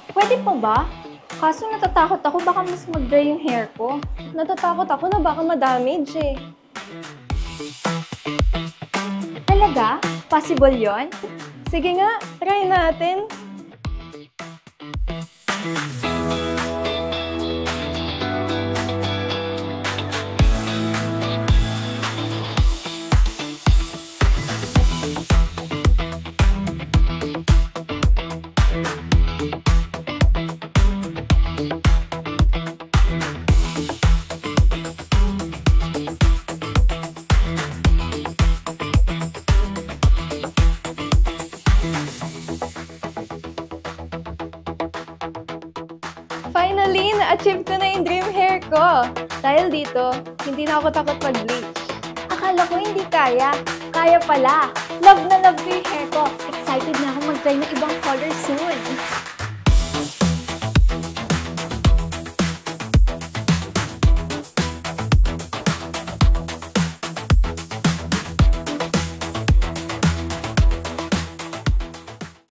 Pwede pa ba? Kaso natatakot ako baka mas mag-dry yung hair ko. Natatakot ako na baka ma-damage eh. Talaga? Possible yon? Sige nga, try natin. Finally, na-achieve ko na yung dream hair ko. Dahil dito, hindi na ako takot mag-bleach. Akala ko hindi kaya. Kaya pala. Love na love ko yung hair ko. Excited na ako mag-try ng ibang color soon.